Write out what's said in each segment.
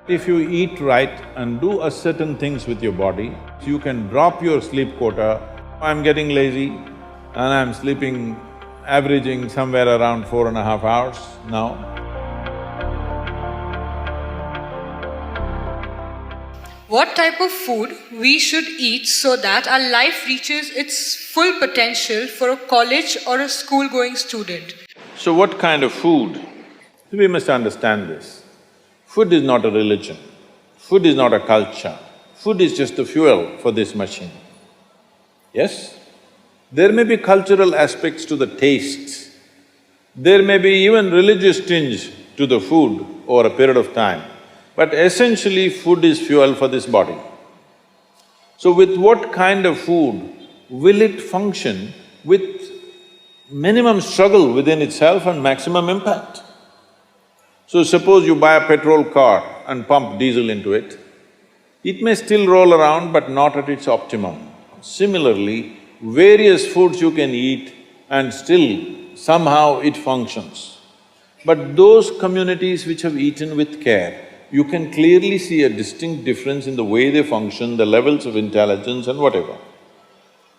If you eat right and do a certain things with your body, you can drop your sleep quota. I'm getting lazy and I'm sleeping, averaging somewhere around 4.5 hours now. What type of food we should eat so that our life reaches its full potential for a college or a school-going student? So what kind of food? We must understand this. Food is not a religion, food is not a culture, food is just the fuel for this machine. Yes? There may be cultural aspects to the tastes, there may be even religious tinge to the food over a period of time, but essentially food is fuel for this body. So with what kind of food will it function with minimum struggle within itself and maximum impact? So suppose you buy a petrol car and pump diesel into it, it may still roll around but not at its optimum. Similarly, various foods you can eat and still somehow it functions. But those communities which have eaten with care, you can clearly see a distinct difference in the way they function, the levels of intelligence and whatever.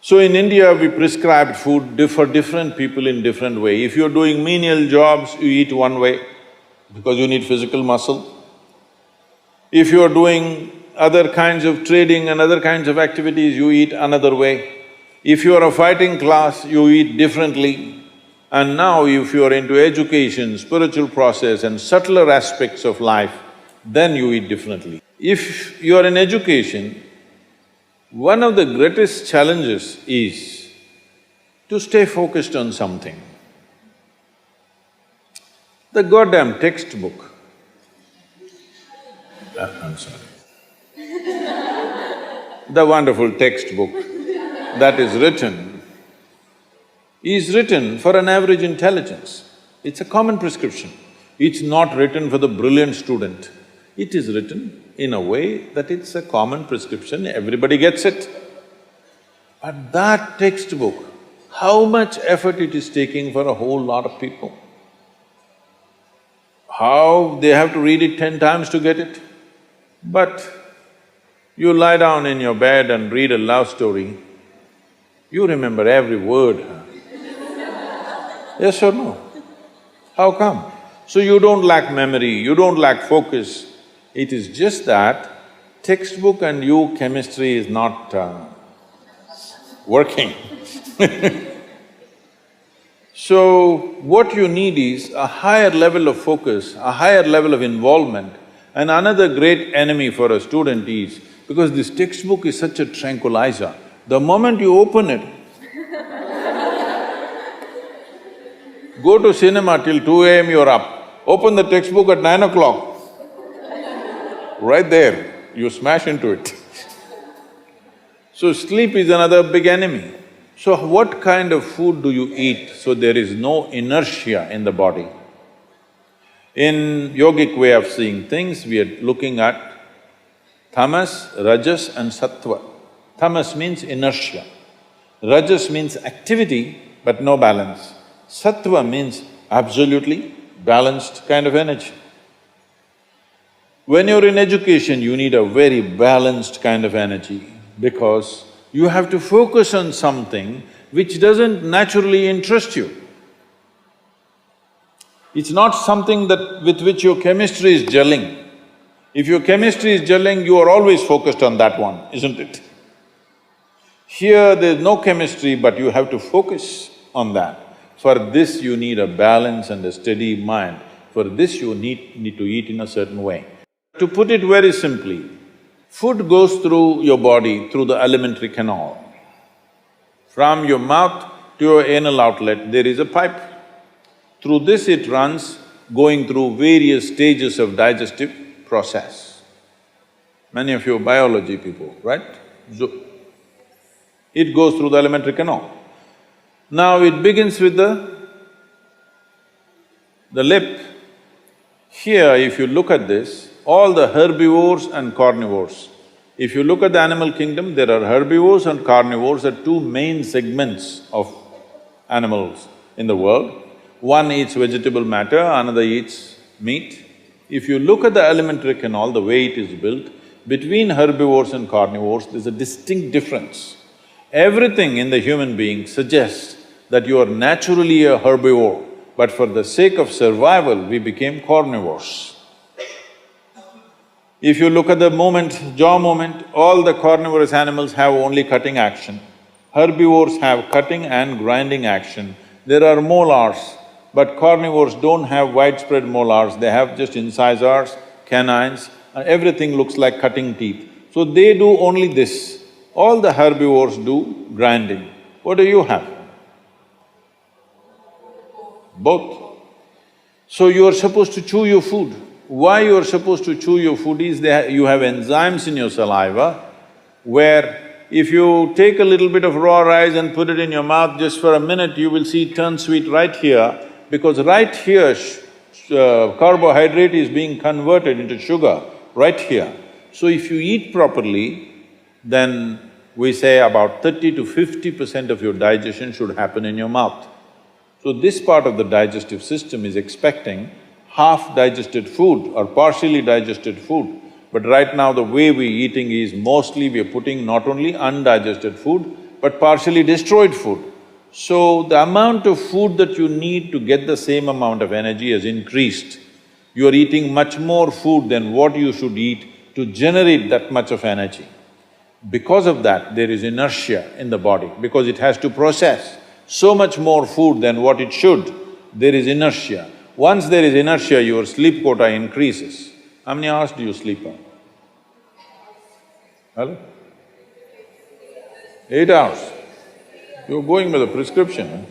So in India, we prescribed food for different people in different way. If you're doing menial jobs, you eat one way because you need physical muscle. If you're doing other kinds of trading and other kinds of activities, you eat another way. If you're a fighting class, you eat differently. And now if you're into education, spiritual process and subtler aspects of life, then you eat differently. If you're in education, one of the greatest challenges is to stay focused on something. The goddamn textbook, I'm sorry. The wonderful textbook that is written for an average intelligence. It's a common prescription. It's not written for the brilliant student. It is written in a way that it's a common prescription, everybody gets it. But that textbook, how much effort it is taking for a whole lot of people? How they have to read it 10 times to get it? But you lie down in your bed and read a love story, you remember every word, huh? Yes or no? How come? So you don't lack memory, you don't lack focus. It is just that textbook and you, chemistry is not working. So, what you need is a higher level of focus, a higher level of involvement. And another great enemy for a student is, because this textbook is such a tranquilizer, the moment you open it, go to cinema till 2 a.m. you're up, open the textbook at 9 o'clock, right there, you smash into it. So sleep is another big enemy. So what kind of food do you eat so there is no inertia in the body? In yogic way of seeing things, we are looking at tamas, rajas and sattva. Tamas means inertia, rajas means activity but no balance, sattva means absolutely balanced kind of energy. When you're in education, you need a very balanced kind of energy because you have to focus on something which doesn't naturally interest you. It's not something with which your chemistry is gelling. If your chemistry is gelling, you are always focused on that one, isn't it? Here there's no chemistry, but you have to focus on that. For this you need a balance and a steady mind. For this you need to eat in a certain way. To put it very simply, food goes through your body through the alimentary canal. From your mouth to your anal outlet, there is a pipe. Through this it runs, going through various stages of digestive process. Many of you are biology people, right? So, it goes through the alimentary canal. Now it begins with the lip. Here, if you look at this, all the herbivores and carnivores. If you look at the animal kingdom, there are herbivores and carnivores are two main segments of animals in the world. One eats vegetable matter, another eats meat. If you look at the alimentary canal, the way it is built, between herbivores and carnivores, there's a distinct difference. Everything in the human being suggests that you are naturally a herbivore, but for the sake of survival, we became carnivores. If you look at the jaw movement, all the carnivorous animals have only cutting action. Herbivores have cutting and grinding action. There are molars, but carnivores don't have widespread molars, they have just incisors, canines, and everything looks like cutting teeth. So they do only this. All the herbivores do grinding. What do you have? Both. So you are supposed to chew your food. Why you are supposed to chew your food is you have enzymes in your saliva where if you take a little bit of raw rice and put it in your mouth just for a minute, you will see it turn sweet right here, because right here carbohydrate is being converted into sugar, right here. So if you eat properly, then we say about 30 to 50% of your digestion should happen in your mouth. So this part of the digestive system is expecting half-digested food or partially digested food. But right now the way we're eating is mostly we're putting not only undigested food, but partially destroyed food. So the amount of food that you need to get the same amount of energy has increased. You are eating much more food than what you should eat to generate that much of energy. Because of that, there is inertia in the body, because it has to process so much more food than what it should, there is inertia. Once there is inertia, your sleep quota increases. How many hours do you sleep on? Hello? 8 hours. You're going by the prescription,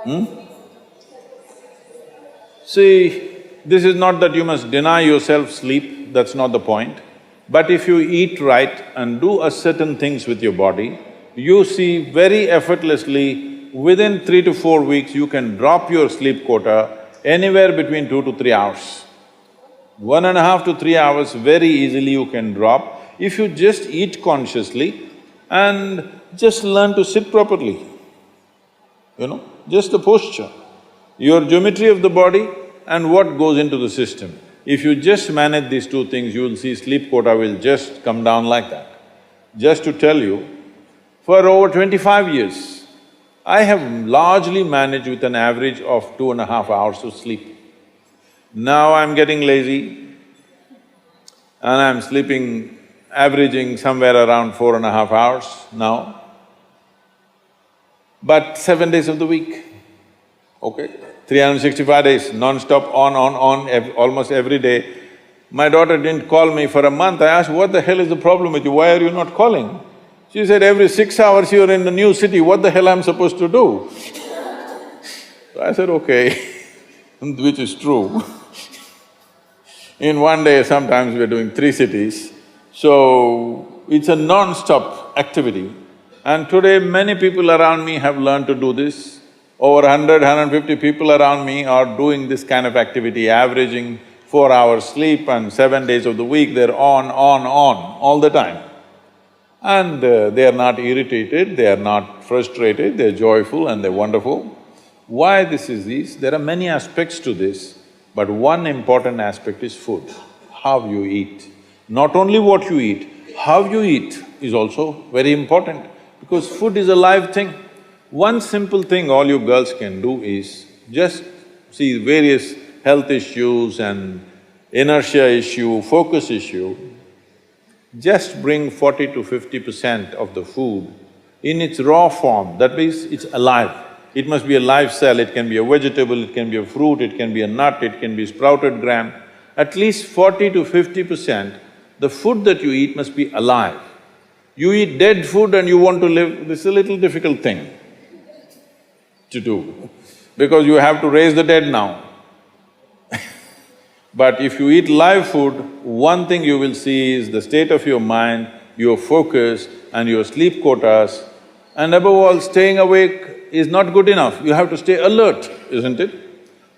huh? See, this is not that you must deny yourself sleep, that's not the point. But if you eat right and do a certain things with your body, you see very effortlessly, within 3 to 4 weeks, you can drop your sleep quota anywhere between 2 to 3 hours. 1.5 to 3 hours very easily you can drop if you just eat consciously and just learn to sit properly, just the posture, your geometry of the body and what goes into the system. If you just manage these two things, you will see sleep quota will just come down like that. Just to tell you, for over 25 years, I have largely managed with an average of 2.5 hours of sleep. Now I'm getting lazy and I'm sleeping, averaging somewhere around 4.5 hours now, but 7 days of the week, okay? 365 days, non-stop, on, almost every day. My daughter didn't call me for a month. I asked, what the hell is the problem with you? Why are you not calling? She said, every 6 hours you're in the new city, what the hell I'm supposed to do? So I said, okay, which is true. In one day, sometimes we're doing 3 cities, so it's a non-stop activity. And today, many people around me have learned to do this. Over 100, 150 people around me are doing this kind of activity, averaging 4 hours sleep and 7 days of the week, they're on, all the time. And they are not irritated, they are not frustrated, they're joyful and they're wonderful. Why this is this? There are many aspects to this, but one important aspect is food, how you eat. Not only what you eat, how you eat is also very important, because food is a live thing. One simple thing all you girls can do is just see various health issues and inertia issue, focus issue, just bring 40 to 50% of the food in its raw form, that means it's alive. It must be a live cell, it can be a vegetable, it can be a fruit, it can be a nut, it can be sprouted gram. At least 40 to 50%, the food that you eat must be alive. You eat dead food and you want to live, this is a little difficult thing to do, because you have to raise the dead now. But if you eat live food, one thing you will see is the state of your mind, your focus and your sleep quotas, and above all, staying awake is not good enough, you have to stay alert, isn't it?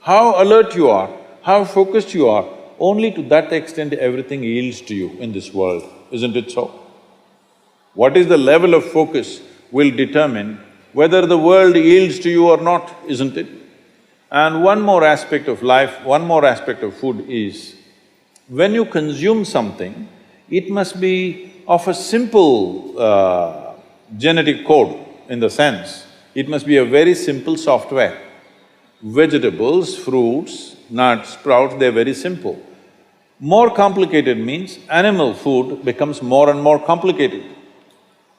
How alert you are, how focused you are, only to that extent everything yields to you in this world, isn't it so? What is the level of focus will determine whether the world yields to you or not, isn't it? And one more aspect of life, one more aspect of food is, when you consume something, it must be of a simple genetic code, in the sense, it must be a very simple software. Vegetables, fruits, nuts, sprouts, they're very simple. More complicated means animal food becomes more and more complicated.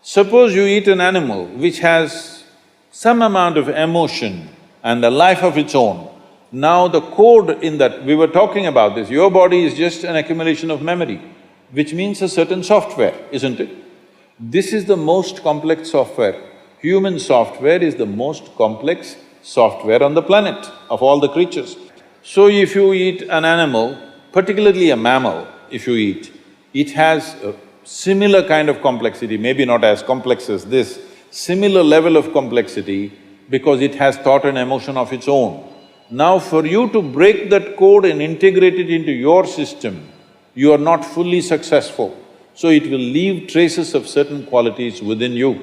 Suppose you eat an animal which has some amount of emotion and a life of its own. Now the code in that… we were talking about this, your body is just an accumulation of memory, which means a certain software, isn't it? This is the most complex software. Human software is the most complex software on the planet of all the creatures. So if you eat an animal, particularly a mammal, if you eat, it has a similar kind of complexity, maybe not as complex as this, similar level of complexity because it has thought and emotion of its own. Now for you to break that code and integrate it into your system, you are not fully successful. So it will leave traces of certain qualities within you.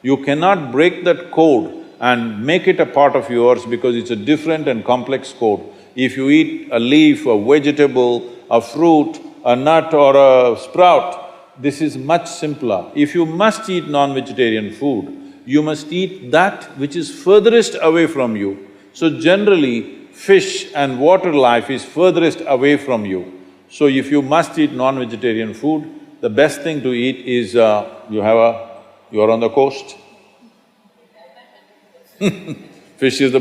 You cannot break that code and make it a part of yours because it's a different and complex code. If you eat a leaf, a vegetable, a fruit, a nut or a sprout, this is much simpler. If you must eat non-vegetarian food, you must eat that which is furthest away from you. So generally, fish and water life is furthest away from you. So if you must eat non-vegetarian food, the best thing to eat is, you're on the coast. Fish is the